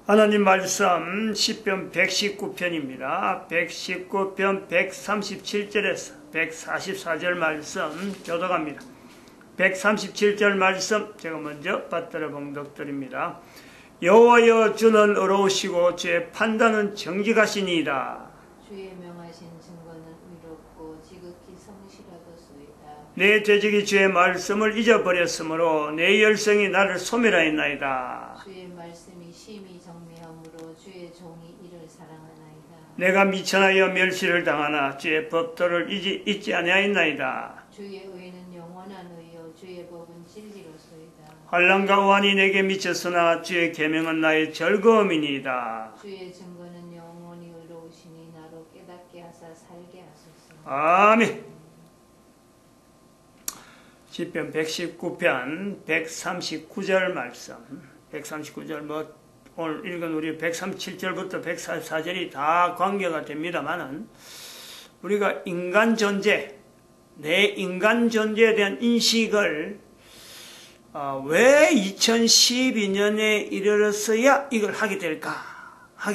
하나님 말씀 시편 119편입니다. 119편 137절에서 144절 말씀 교독합니다. 137절 말씀 제가 먼저 받들어 봉독드립니다. 여호와여, 주는 의로우시고 주의 판단은 정직하시니이다. 주의 명하신 증거는 의롭고 지극히 성실하도소이다. 내 죄적이 주의 말씀을 잊어버렸으므로 내 열성이 나를 소멸하였나이다. 주의 말씀이 심히 정밀하므로 주의 종이 이를 사랑하나이다. 내가 미천하여 멸시를 당하나 주의 법도를 잊지 아니하였나이다. 주의 의는 영원한 의요 주의 법은 진리로소이다. 환난과 원이 내게 미쳤으나 주의 계명은 나의 즐거움이니이다. 주의 증거는 영원히 의로우시니 나로 깨닫게 하사 살게 하소서. 아멘. 시편 119편 139절 말씀, 139절 오늘 읽은 우리 137절부터 144절이 다 관계가 됩니다만은 우리가 인간 존재, 내 인간 존재에 대한 인식을 왜 2012년에 이르렀어야 이걸 하게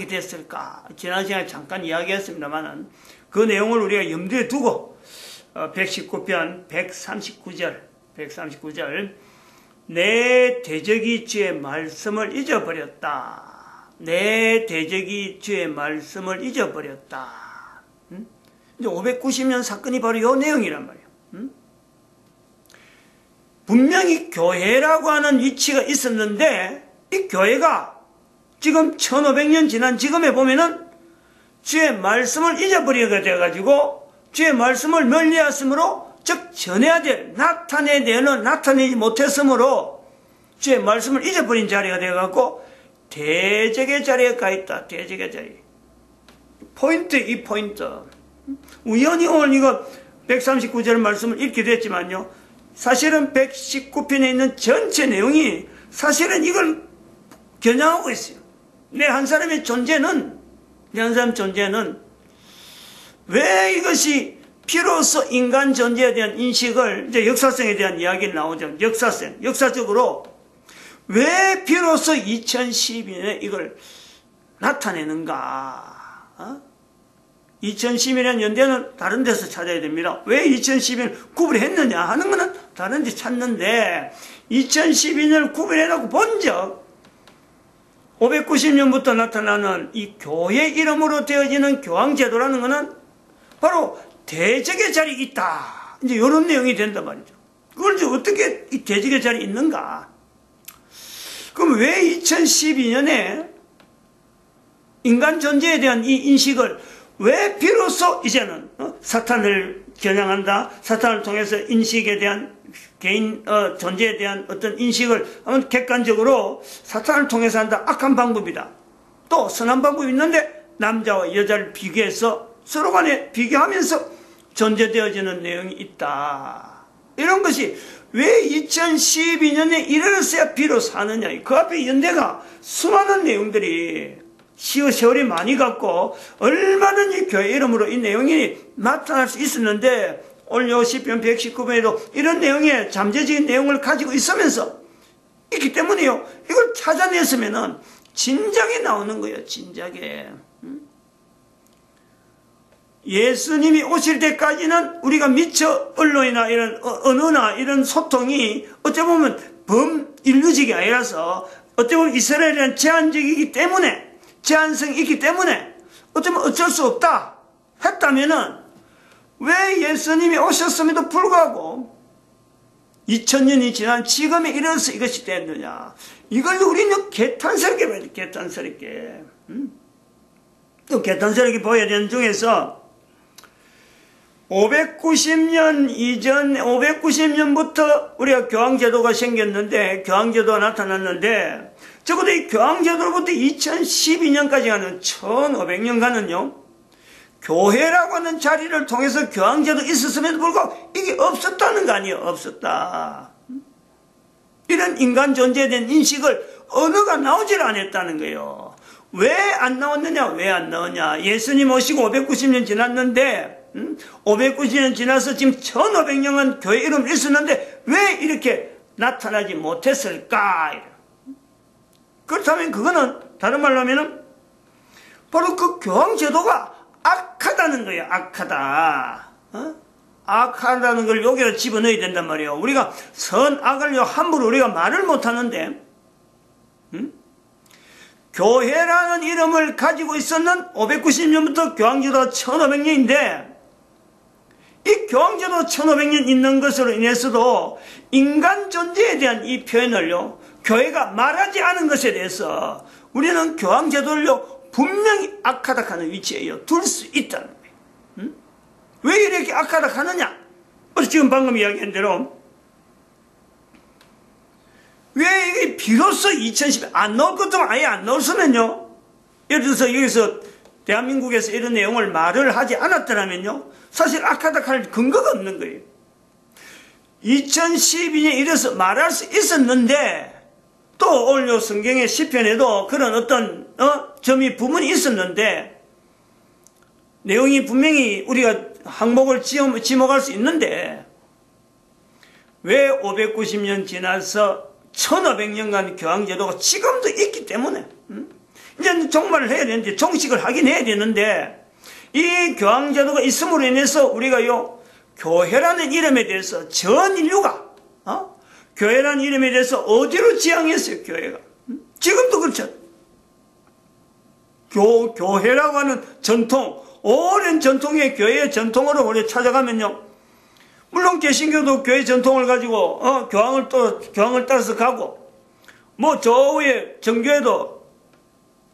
됐을까? 지난 시간에 잠깐 이야기했습니다만은 그 내용을 우리가 염두에 두고 119편 139절 내 대적이 주의 말씀을 잊어버렸다. 내 대적이 주의 말씀을 잊어버렸다. 이제 590년 사건이 바로 이 내용이란 말이에요. 분명히 교회라고 하는 위치가 있었는데 이 교회가 지금 1500년 지난 지금에 보면은 주의 말씀을 잊어버리게 돼가지고 주의 말씀을 멀리하였으므로 즉 전해야 될 나타내야 되는 나타내지 못했으므로 주의 말씀을 잊어버린 자리가 되어갖고 대적의 자리에 가 있다. 대적의 자리. 이 포인트. 우연히 오늘 이거 139절 말씀을 읽게 됐지만요. 사실은 119편에 있는 전체 내용이 사실은 이걸 겨냥하고 있어요. 내 한 사람의 존재는 왜 이것이 피로써 인간 존재에 대한 인식을 이제 역사성에 대한 이야기가 나오죠. 역사적으로 왜 비로소 2012년에 이걸 나타내는가? 2012년 연대는 다른 데서 찾아야 됩니다. 왜 2012년을 구별했느냐 하는 거는 다른 데 찾는데 2012년을 구별해놓고 본 적 590년부터 나타나는 이 교회 이름으로 되어지는 교황제도라는 것은 바로 대적의 자리에 있다. 이제 이런 내용이 된단 말이죠. 그걸 이제 어떻게 이 대적의 자리에 있는가? 그럼 왜 2012년에 인간 존재에 대한 이 인식을 왜 비로소 이제는 사탄을 겨냥한다. 사탄을 통해서 인식에 대한 개인 존재에 대한 어떤 인식을 객관적으로 사탄을 통해서 한다. 악한 방법이다. 또 선한 방법이 있는데 남자와 여자를 비교해서 서로 간에 비교하면서 존재되어지는 내용이 있다. 이런 것이 왜 2012년에 이르렀어야 비로소 하느냐. 그 앞에 연대가 수많은 내용들이 세월이 많이 갔고 얼마든지 교회 이름으로 이 내용이 나타날 수 있었는데 오늘 요 시편 119편에도 이런 내용의 잠재적인 내용을 가지고 있으면서 있기 때문에요. 이걸 찾아냈으면은 진작에 나오는 거예요. 진작에. 예수님이 오실 때까지는 우리가 미처 언론이나 이런 언어나 이런 소통이 어찌 보면 범인류적이 아니라서 어찌 보면 이스라엘에 대한 제한성이 있기 때문에 어쩌면 어쩔 수 없다 했다면은 왜 예수님이 오셨음에도 불구하고 2000년이 지난 지금에 이르러서 이것이 됐느냐. 이걸 우리는 개탄스럽게 봐야 돼. 개탄스럽게. 또 개탄스럽게 보여야 되는 중에서 590년부터 우리가 교황제도가 생겼는데, 교황제도가 나타났는데, 적어도 이 교황제도로부터 2012년까지 가는 1500년간은요, 교회라고 하는 자리를 통해서 교황제도 있었음에도 불구하고 이게 없었다는 거 아니에요. 없었다. 이런 인간 존재에 대한 인식을 언어가 나오질 않았다는 거예요. 왜 안 나왔느냐? 왜 안 나오냐? 예수님 오시고 590년 지났는데, 590년 지나서 지금 1500년은 교회 이름을 있었는데 왜 이렇게 나타나지 못했을까? 그렇다면 그거는 다른 말로 하면은 바로 그 교황제도가 악하다는 거예요. 악하다. 악하다는 걸 여기로 집어넣어야 된단 말이에요. 우리가 선악을 함부로 우리가 말을 못하는데, 교회라는 이름을 가지고 있었는 590년부터 교황제도 1500년인데, 이 교황제도 1500년 있는 것으로 인해서도 인간 존재에 대한 이 표현을요, 교회가 말하지 않은 것에 대해서 우리는 교황제도를요, 분명히 악하다 하는 위치에요, 둘 수 있다는 거예요. 왜 이렇게 악하다 하느냐? 지금 방금 이야기한 대로, 왜 이게 비로소 2010에 안 나올 것도 아예 안 나왔으면요, 예를 들어서 여기서 대한민국에서 이런 내용을 말을 하지 않았더라면요, 사실 악하다 할 근거가 없는 거예요. 2012년에 이래서 말할 수 있었는데, 또 오늘 성경의 시편에도 그런 어떤 점이 부분이 있었는데, 내용이 분명히 우리가 항목을 지목할 수 있는데, 왜 590년 지나서 1500년간 교황제도가 지금도 있기 때문에, 이제 종말을 해야 되는데, 종식을 하긴 해야 되는데, 이 교황제도가 있음으로 인해서 우리가요, 교회라는 이름에 대해서 전 인류가, 교회라는 이름에 대해서 어디로 지향했어요, 교회가. 지금도 그렇죠. 교회라고 하는 전통, 오랜 전통의 교회의 전통으로 우리 찾아가면요, 물론 개신교도 교회 전통을 가지고 교황을 따라서 가고, 뭐 저 위에 정교회도,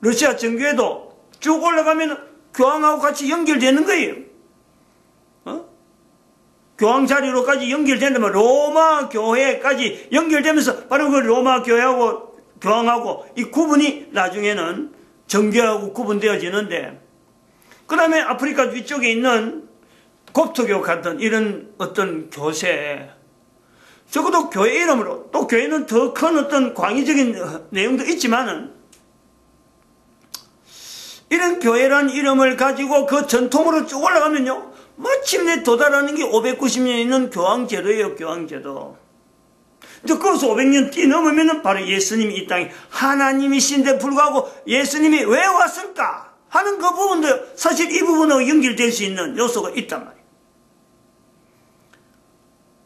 러시아 정교회도 쭉 올라가면 교황하고 같이 연결되는 거예요. 교황 자리로까지 연결된다면 로마 교회까지 연결되면서 바로 그 로마 교회하고 교황하고 이 구분이 나중에는 정교하고 구분되어지는데, 그 다음에 아프리카 위쪽에 있는 kopto교 같은 이런 어떤 교세, 적어도 교회 이름으로, 또 교회는 더 큰 어떤 광의적인 내용도 있지만은, 이런 교회란 이름을 가지고 그 전통으로 쭉 올라가면요, 마침내 도달하는 게 590년 있는 교황제도예요, 교황제도. 이제 거기서 500년 뛰어넘으면 바로 예수님이 이 땅에 하나님이신데 불구하고 예수님이 왜 왔을까 하는 그 부분도 사실 이 부분하고 연결될 수 있는 요소가 있단 말이에요.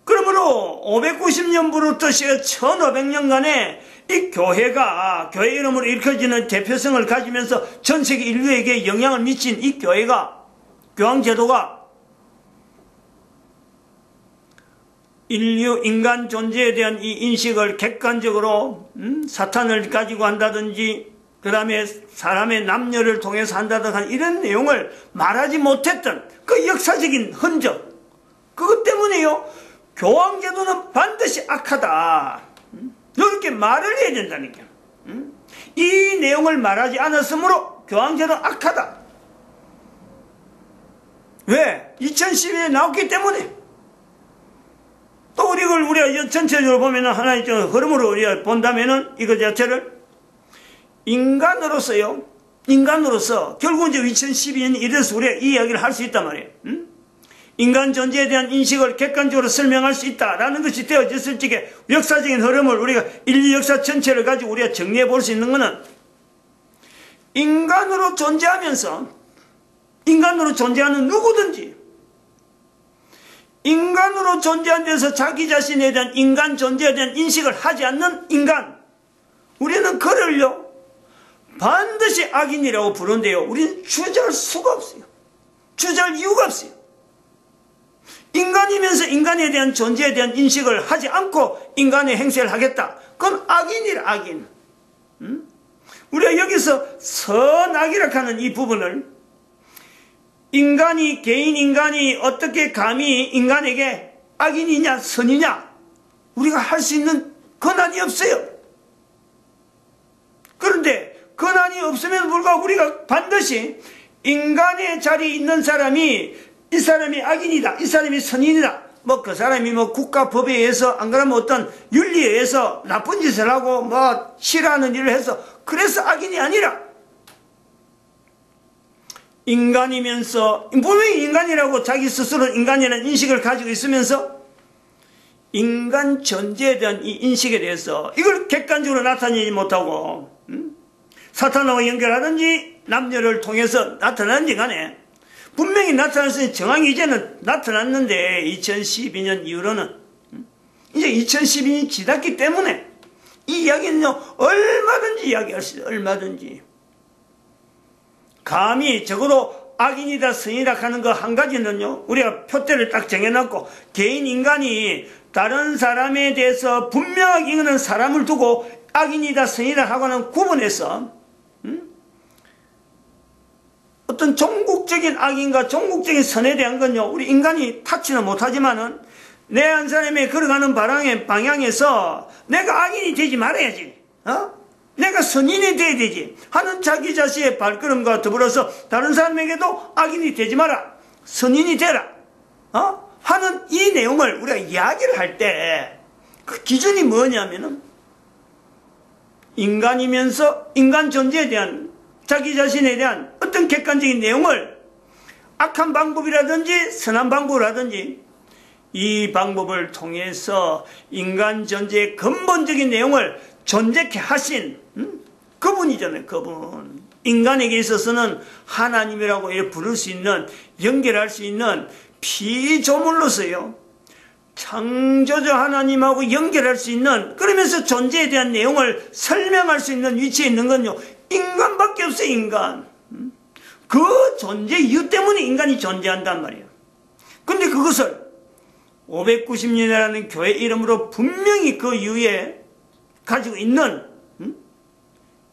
그러므로 590년부터 1500년간의 이 교회가, 교회 이름으로 일컬어지는 대표성을 가지면서 전 세계 인류에게 영향을 미친 이 교회가, 교황제도가 인간 존재에 대한 이 인식을 객관적으로 사탄을 가지고 한다든지, 그 다음에 사람의 남녀를 통해서 한다든지 이런 내용을 말하지 못했던 그 역사적인 흔적, 그것 때문에요, 교황제도는 반드시 악하다, 이렇게 말을 해야 된다니까. 이 내용을 말하지 않았으므로 교황제도는 악하다. 왜? 2012년에 나왔기 때문에. 또 우리가 전체적으로 보면은 하나의 흐름으로 우리가 본다면은 이거 자체를 인간으로서 결국 이제 2012년이 이래서 우리가 이 이야기를 할 수 있단 말이에요. 인간 존재에 대한 인식을 객관적으로 설명할 수 있다라는 것이 되어졌을 적에 역사적인 흐름을 우리가 인류 역사 전체를 가지고 우리가 정리해 볼 수 있는 것은, 인간으로 존재하면서, 인간으로 존재하는 누구든지, 인간으로 존재한 데서 자기 자신에 대한 인간 존재에 대한 인식을 하지 않는 인간, 우리는 그를요 반드시 악인이라고 부르는데요, 우리는 주저할 수가 없어요. 주저할 이유가 없어요. 인간이면서 인간에 대한 존재에 대한 인식을 하지 않고 인간의 행세를 하겠다, 그건 악인이라, 악인. 우리가 여기서 선악이라 하는 이 부분을, 개인 인간이 어떻게 감히 인간에게 악인이냐 선이냐 우리가 할 수 있는 권한이 없어요. 그런데 권한이 없음에도 불구하고 우리가 반드시 인간의 자리에 있는 사람이, 이 사람이 악인이다, 이 사람이 선인이다, 뭐 그 사람이 뭐 국가 법에 의해서, 안 그러면 어떤 윤리에 의해서 나쁜 짓을 하고 뭐 싫어하는 일을 해서 그래서 악인이 아니라, 인간이면서, 분명히 인간이라고 자기 스스로 인간이라는 인식을 가지고 있으면서 인간 존재에 대한 이 인식에 대해서 이걸 객관적으로 나타내지 못하고 사탄하고 연결하든지 남녀를 통해서 나타나는지 간에 분명히 나타났으니 정황이 이제는 나타났는데 2012년 이후로는 이제 2012년이 지났기 때문에 이 이야기는요 얼마든지 이야기할 수 있어요. 얼마든지. 감히 적어도 악인이다 선이다 하는 거 한 가지는요 우리가 표대를 딱 정해놨고 개인 인간이 다른 사람에 대해서 분명하게 이거는 사람을 두고 악인이다 선이다 하고는 구분해서 어떤 종국적인 악인과 종국적인 선에 대한 건요 우리 인간이 타치는 못하지만은 내 한 사람이 걸어가는 방향에서 내가 악인이 되지 말아야지, 내가 선인이 돼야 되지 하는 자기 자신의 발걸음과 더불어서 다른 사람에게도 악인이 되지 마라, 선인이 되라, 하는 이 내용을 우리가 이야기를 할 때 그 기준이 뭐냐면은 인간이면서 인간 존재에 대한 자기 자신에 대한 어떤 객관적인 내용을 악한 방법이라든지 선한 방법이라든지 이 방법을 통해서 인간 존재의 근본적인 내용을 존재케 하신 그분이잖아요. 그분. 인간에게 있어서는 하나님이라고 부를 수 있는, 연결할 수 있는 피조물로서요 창조주 하나님하고 연결할 수 있는, 그러면서 존재에 대한 내용을 설명할 수 있는 위치에 있는 건요 인간밖에 없어요. 인간. 그 존재 이유 때문에 인간이 존재한단 말이에요. 근데 그것을 590년이라는 교회 이름으로 분명히 그 이후에 가지고 있는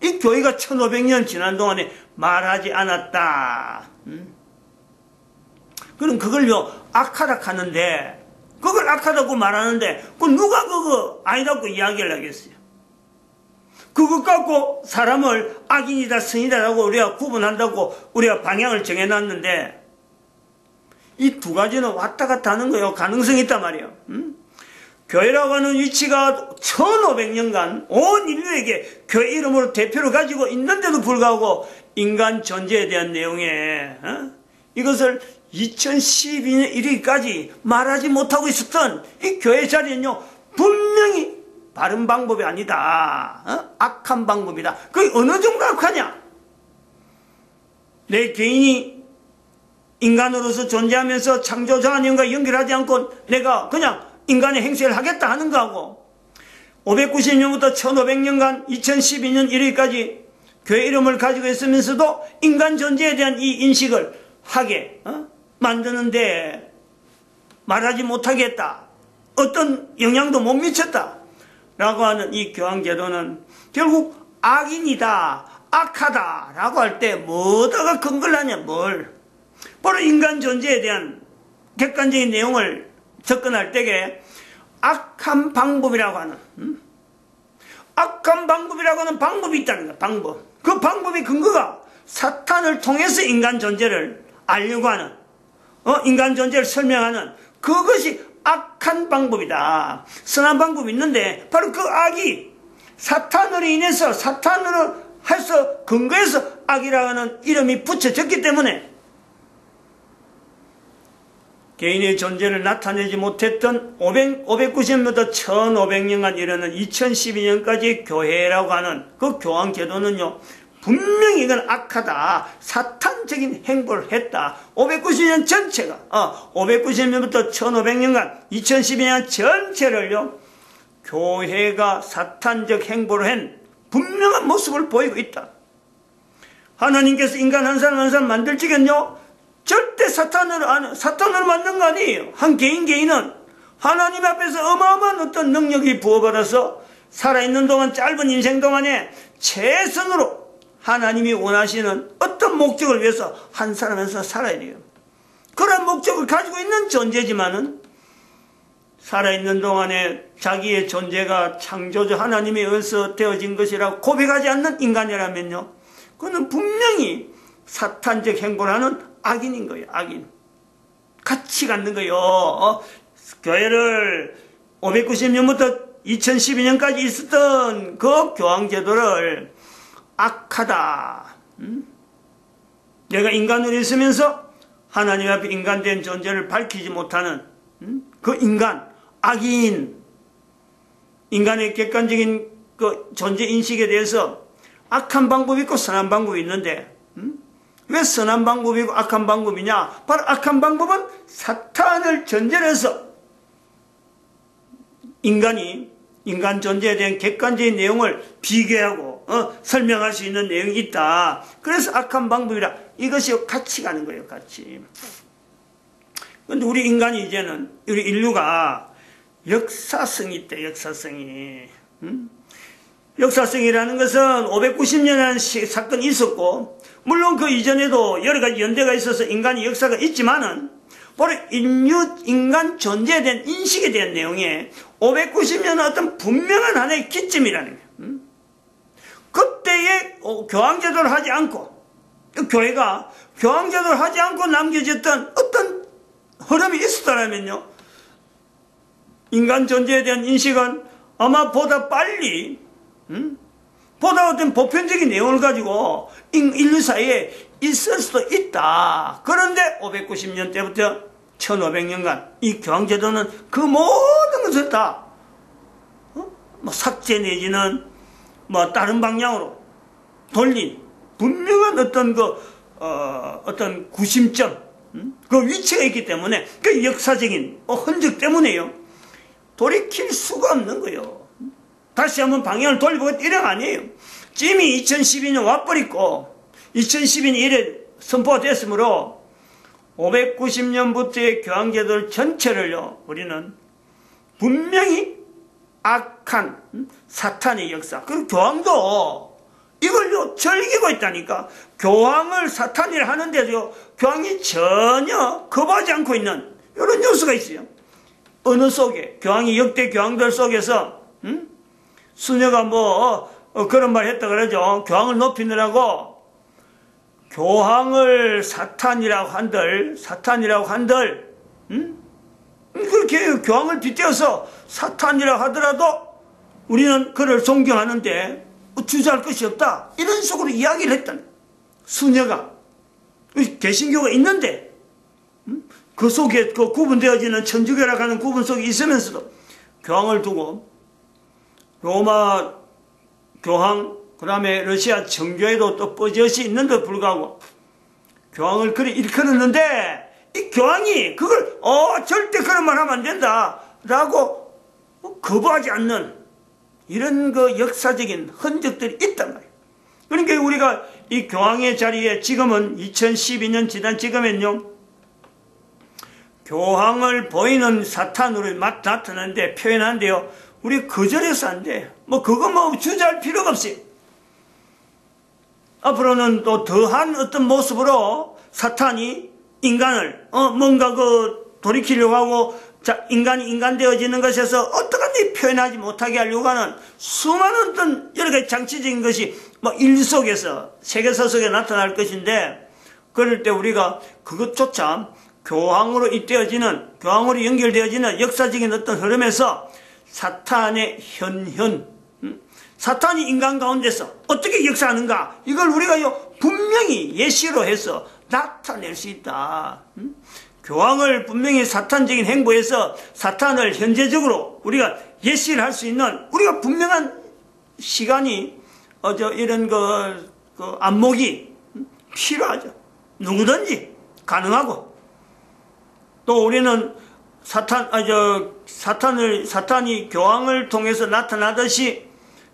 이 교회가 1500년 지난 동안에 말하지 않았다. 그럼 그걸요 악하다 하는데, 그걸 악하다고 말하는데 그 누가 그거 아니다고 이야기를 하겠어요? 그것 갖고 사람을 악인이다 선이다라고 우리가 구분한다고 우리가 방향을 정해놨는데 이 두 가지는 왔다 갔다 하는 거예요. 가능성이 있단 말이에요. 교회라고 하는 위치가 1500년간 온 인류에게 교회 이름으로 대표를 가지고 있는데도 불구하고 인간 존재에 대한 내용에 이것을 2012년 1일까지 말하지 못하고 있었던 이 교회 자리는요 분명히 바른 방법이 아니다. 악한 방법이다. 그게 어느 정도 악하냐? 내 개인이 인간으로서 존재하면서 창조주 하나님과 연결하지 않고 내가 그냥 인간의 행세를 하겠다 하는 거하고 590년부터 1500년간 2012년 1일까지 교회 이름을 가지고 있으면서도 인간 존재에 대한 이 인식을 하게 만드는데 말하지 못하게 했다. 어떤 영향도 못 미쳤다. 라고 하는 이 교황제도는 결국 악인이다, 악하다 라고 할 때 뭐다가 근거를 하냐, 뭘. 바로 인간 존재에 대한 객관적인 내용을 접근할 때에 악한 방법이라고 하는, 악한 방법이라고 하는 방법이 있다는 거야, 방법. 그 방법의 근거가 사탄을 통해서 인간 존재를 알려고 하는, 인간 존재를 설명하는 그것이 악한 방법이다. 선한 방법이 있는데 바로 그 악이 사탄으로 인해서 사탄으로 해서 근거해서 악이라고 하는 이름이 붙여졌기 때문에 개인의 존재를 나타내지 못했던 590년부터 1500년간 이르는 2012년까지 교회라고 하는 그 교황제도는요 분명히 이건 악하다, 사탄적인 행보를 했다. 590년 전체가 590년부터 1500년간 2012년 전체를요 교회가 사탄적 행보를 한 분명한 모습을 보이고 있다. 하나님께서 인간 한 사람 한 사람 만들 적은요 절대 사탄으로 만든 거 아니에요. 한 개인은 하나님 앞에서 어마어마한 어떤 능력이 부어받아서 살아있는 동안, 짧은 인생 동안에 최선으로 하나님이 원하시는 어떤 목적을 위해서 한 사람 한 사람 살아야 돼요. 그런 목적을 가지고 있는 존재지만은 살아있는 동안에 자기의 존재가 창조주 하나님에 의해서 되어진 것이라고 고백하지 않는 인간이라면요 그는 분명히 사탄적 행보를 하는 악인인 거예요. 악인. 같이 갖는 거예요. 교회를 590년부터 2012년까지 있었던 그 교황제도를 악하다. 내가 인간으로 있으면서 하나님 앞에 인간된 존재를 밝히지 못하는 그 인간, 악인, 인간의 객관적인 그 존재 인식에 대해서 악한 방법이 있고 선한 방법이 있는데, 왜 선한 방법이고 악한 방법이냐? 바로 악한 방법은 사탄을 전제로 해서 인간 존재에 대한 객관적인 내용을 비교하고 설명할 수 있는 내용이 있다. 그래서 악한 방법이라. 이것이 같이 가는 거예요. 같이. 그런데 우리 인간이 이제는, 우리 인류가 역사성이 있대. 역사성이. 역사성이라는 것은 590년이라는 사건이 있었고, 물론 그 이전에도 여러 가지 연대가 있어서 인간의 역사가 있지만은, 바로 인간 존재에 대한 인식에 대한 내용에 590년은 어떤 분명한 하나의 기점이라는 거예요. 그때에 교황제도를 하지 않고, 교회가 교황제도를 하지 않고 남겨졌던 어떤 흐름이 있었다면요, 인간 존재에 대한 인식은 아마 보다 빨리, 보다 어떤 보편적인 내용을 가지고 인류 사이에 있을 수도 있다. 그런데 590년 때부터 1500년간 이 교황제도는 그 모든 것을 다 삭제 내지는 다른 방향으로 돌린 분명한 어떤 구심점, 그 위치가 있기 때문에, 그 역사적인 흔적 때문에요, 돌이킬 수가 없는 거예요. 다시 한번 방향을 돌려보고 이런 아니에요. 이미 2012년 와버리고 2012년 이래 선포가 됐으므로 590년부터의 교황제도를 전체를요, 우리는 분명히 악한 사탄의 역사, 그리고 교황도 이걸요 즐기고 있다니까. 교황을 사탄이라 하는데도 교황이 전혀 거부하지 않고 있는 이런 요소가 있어요. 어느 속에, 교황이 역대 교황들 속에서 수녀가 그런 말 했다 그러죠. 교황을 높이느라고 교황을 사탄이라고 한들, 그렇게 교황을 빗대어서 사탄이라고 하더라도 우리는 그를 존경하는데 주저할 것이 없다. 이런 식으로 이야기를 했다는 수녀가. 개신교가 있는데, 그 속에 그 구분되어지는 천주교라고 하는 구분 속에 있으면서도 교황을 두고 로마 교황, 그 다음에 러시아 정교회도 또 뻗어시 있는데도 불구하고 교황을 그리 일컬었는데, 이 교황이 그걸 절대 그런 말 하면 안 된다 라고 거부하지 않는 이런 그 역사적인 흔적들이 있단 말이에요. 그러니까 우리가 이 교황의 자리에 지금은 2012년 지난 지금은요, 교황을 보이는 사탄으로 나타나는데 표현하는데요, 우리 거절해서 안 돼. 그거 주저할 필요가 없이 앞으로는 또 더한 어떤 모습으로 사탄이 인간을 뭔가 돌이키려고 하고, 인간이 인간 되어지는 것에서 어떻게든지 표현하지 못하게 하려고 하는 수많은 어떤 여러 가지 장치적인 것이 인류 속에서, 세계사 속에 나타날 것인데, 그럴 때 우리가 그것조차 교황으로 교황으로 연결되어지는 역사적인 어떤 흐름에서 사탄의 사탄이 인간 가운데서 어떻게 역사하는가, 이걸 우리가 분명히 예시로 해서 나타낼 수 있다. 교황을 분명히 사탄적인 행보에서 사탄을 현재적으로 우리가 예시를 할 수 있는, 우리가 분명한 시간이 이런 안목이 필요하죠. 누구든지 가능하고, 또 우리는 사탄이 교황을 통해서 나타나듯이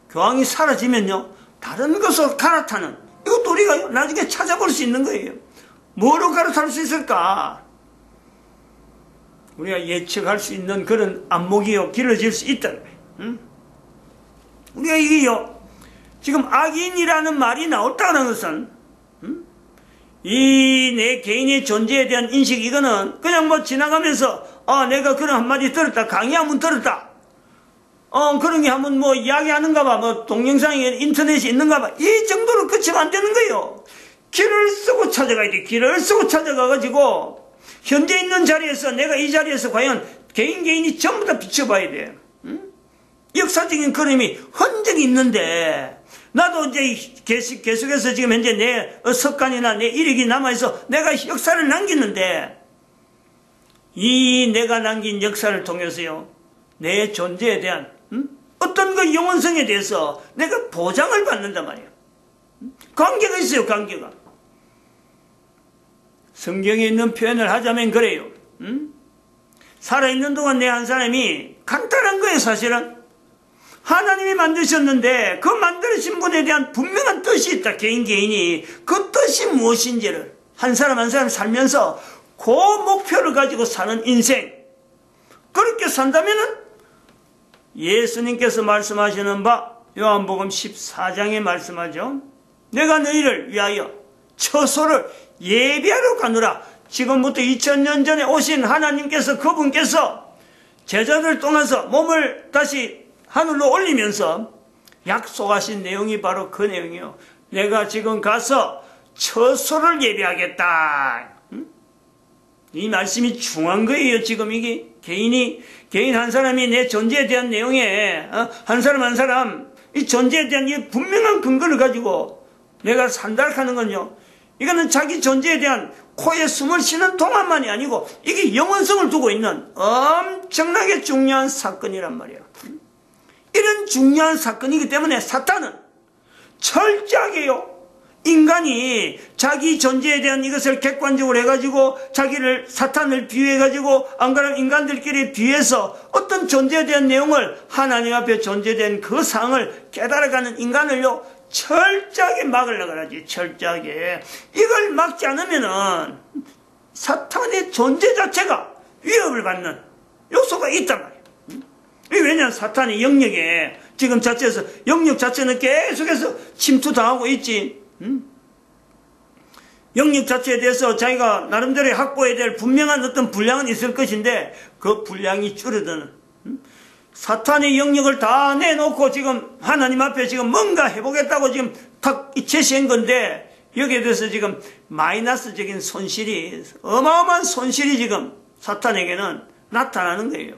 교황이 사라지면요, 다른 것으로 갈아타는, 이것도 우리가 나중에 찾아볼 수 있는 거예요. 뭐로 갈아탈 수 있을까? 우리가 예측할 수 있는 그런 안목이요, 길어질 수 있다는 거예요. 우리가 이게요, 지금 악인이라는 말이 나왔다는 것은, 이 내 개인의 존재에 대한 인식, 이거는 그냥 지나가면서, 내가 그런 한마디 들었다, 강의 한번 들었다, 그런 게 한번 이야기하는가 봐, 동영상이 인터넷이 있는가 봐, 이 정도로 그치면 안 되는 거예요. 길을 쓰고 찾아가야 돼. 길을 쓰고 찾아가가지고, 현재 있는 자리에서, 내가 이 자리에서 과연 개인이 전부 다 비춰봐야 돼. 역사적인 그림이 흔적이 있는데, 나도 이제 계속해서 지금 현재 내 석간이나 내 이력이 남아있어 내가 역사를 남기는데, 이 내가 남긴 역사를 통해서요, 내 존재에 대한 어떤 그 영원성에 대해서 내가 보장을 받는단 말이에요. 관계가 있어요, 관계가. 성경에 있는 표현을 하자면 그래요. 살아있는 동안 내 한 사람이 간단한 거예요, 사실은. 하나님이 만드셨는데 그 만드신 분에 대한 분명한 뜻이 있다, 개인이. 그 뜻이 무엇인지를 한 사람 한 사람 살면서 그 목표를 가지고 사는 인생. 그렇게 산다면은 예수님께서 말씀하시는 바 요한복음 14장에 말씀하죠. 내가 너희를 위하여 처소를 예비하러 가노라. 지금부터 2000년 전에 오신 하나님께서, 그분께서 제자들을 통해서 몸을 다시 하늘로 올리면서 약속하신 내용이 바로 그 내용이요. 내가 지금 가서 처소를 예비하겠다. 이 말씀이 중요한 거예요. 지금 이게 개인 한 사람이 내 존재에 대한 내용에 한 사람 한 사람 이 존재에 대한 이 분명한 근거를 가지고 내가 산다 하는 건요. 이거는 자기 존재에 대한 코에 숨을 쉬는 동안만이 아니고 이게 영원성을 두고 있는 엄청나게 중요한 사건이란 말이에요. 이런 중요한 사건이기 때문에 사탄은 철저하게요. 인간이 자기 존재에 대한 이것을 객관적으로 해가지고 자기를 사탄을 비유해가지고 안 그러면 인간들끼리 비유해서 어떤 존재에 대한 내용을 하나님 앞에 존재된 그 상을 깨달아가는 인간을요 철저하게 막으려고 하지. 철저하게. 이걸 막지 않으면은 사탄의 존재 자체가 위협을 받는 요소가 있단 말이에요. 왜냐하면 사탄의 영역에 지금 자체에서 영역 자체는 계속해서 침투당하고 있지. 영역 자체에 대해서 자기가 나름대로 확보해야 될 분명한 어떤 분량은 있을 것인데 그 분량이 줄어드는 사탄의 영역을 다 내놓고 지금 하나님 앞에 지금 뭔가 해보겠다고 지금 탁 제시한 건데 여기에 대해서 지금 마이너스적인 손실이 어마어마한 손실이 지금 사탄에게는 나타나는 거예요.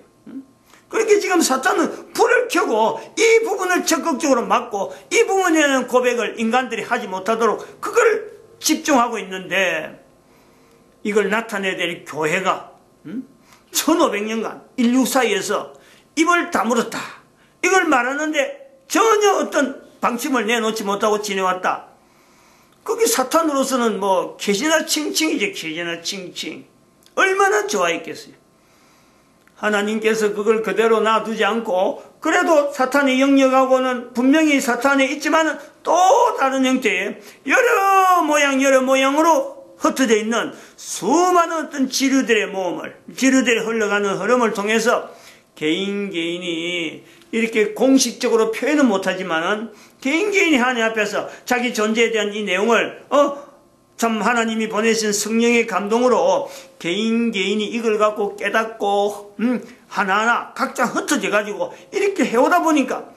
그렇게 지금 사탄은 불을 켜고 이 부분을 적극적으로 막고 이 부분에 대한 고백을 인간들이 하지 못하도록 그걸 집중하고 있는데 이걸 나타내야 될 교회가 1500년간 인류 사이에서 입을 다물었다. 이걸 말하는데 전혀 어떤 방침을 내놓지 못하고 지내왔다. 그게 사탄으로서는 뭐 개시나 칭칭이지. 개시나 칭칭. 얼마나 좋아했겠어요. 하나님께서 그걸 그대로 놔두지 않고 그래도 사탄의 영역하고는 분명히 사탄에 있지만 또 다른 형태의 여러 모양으로 흩어져 있는 수많은 어떤 지류들의 흘러가는 흐름을 통해서 개인이 이렇게 공식적으로 표현은 못하지만은 개인이 하나님 앞에서 자기 존재에 대한 이 내용을 참 하나님이 보내신 성령의 감동으로 개인이 이걸 갖고 깨닫고 하나하나 각자 흩어져 가지고 이렇게 해오다 보니까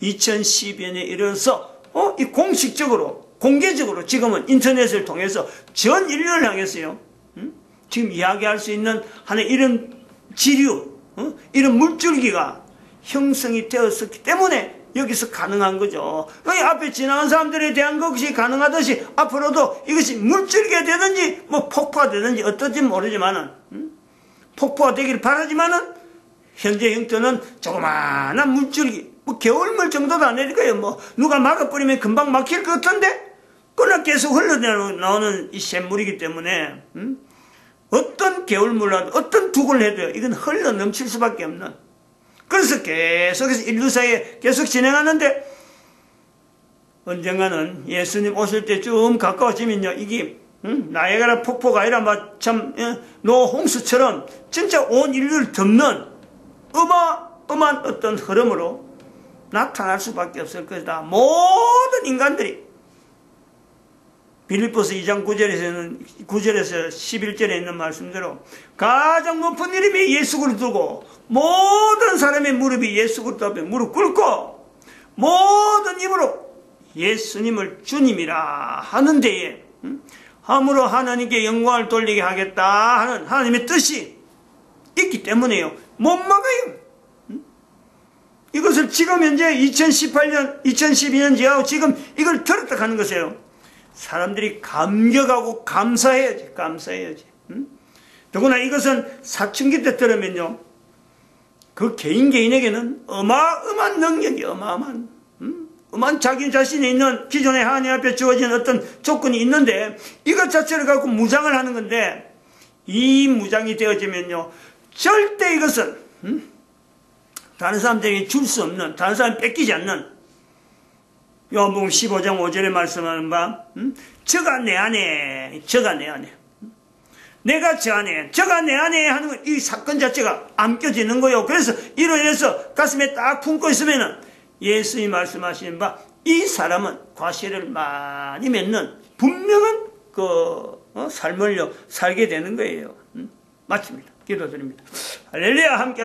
2012년에 이르러서 이 공개적으로 지금은 인터넷을 통해서 전 인류를 향해서요 지금 이야기할 수 있는 하나의 이런 지류 이런 물줄기가 형성이 되었었기 때문에 여기서 가능한 거죠. 앞에 지나간 사람들에 대한 것이 가능하듯이 앞으로도 이것이 물줄기가 되든지 뭐 폭포가 되든지 어떨지 모르지만은 폭포가 되기를 바라지만은 현재 형태는 조그마한 물줄기 뭐 겨울물 정도도 안 될 거예요. 뭐 누가 막아버리면 금방 막힐 것 같은데 그러나 계속 흘러나오는 이 샘물이기 때문에 어떤 겨울물라도 어떤 두골 해도요 이건 흘러 넘칠 수밖에 없는. 그래서 계속해서 인류 사이에 계속 진행하는데 언젠가는 예수님 오실 때 좀 가까워지면요 이게 나이아가라 폭포가 아니라 참 노홍수처럼 진짜 온 인류를 덮는 어마어마한 어떤 흐름으로 나타날 수밖에 없을 것이다. 모든 인간들이 빌립보서 2장 9절에서 11절에 있는 말씀대로 가장 높은 이름이 예수 그리스도고 모든 사람의 무릎이 예수 그리스도 앞에 무릎 꿇고 모든 입으로 예수님을 주님이라 하는 데에 함으로 하나님께 영광을 돌리게 하겠다 하는 하나님의 뜻이 있기 때문에요. 못 막아요. 이것을 지금 현재 2018년, 2012년 지하고 지금 이걸 들었다 하는 것이에요. 사람들이 감격하고 감사해야지. 더구나 이것은 사춘기 때 들으면요. 그 개인에게는 어마어마한 능력이 어마어마한 자기 자신이 있는 기존의 하나님 앞에 주어진 어떤 조건이 있는데 이것 자체를 갖고 무장을 하는 건데 이 무장이 되어지면요 절대 이것은 다른 사람들에게 줄 수 없는, 다른 사람 뺏기지 않는 요한복음 15장 5절에 말씀하는 바 저가 내 안에, 저가 내 안에, 내가 저 안에, 저가 내 안에 하는 이 사건 자체가 안겨지는 거예요. 그래서 이로 인해서 가슴에 딱 품고 있으면은 예수님이 말씀하시는 바 이 사람은 과실을 많이 맺는 분명한 삶을 살게 되는 거예요. 마칩니다. 기도드립니다. 할렐루야. 함께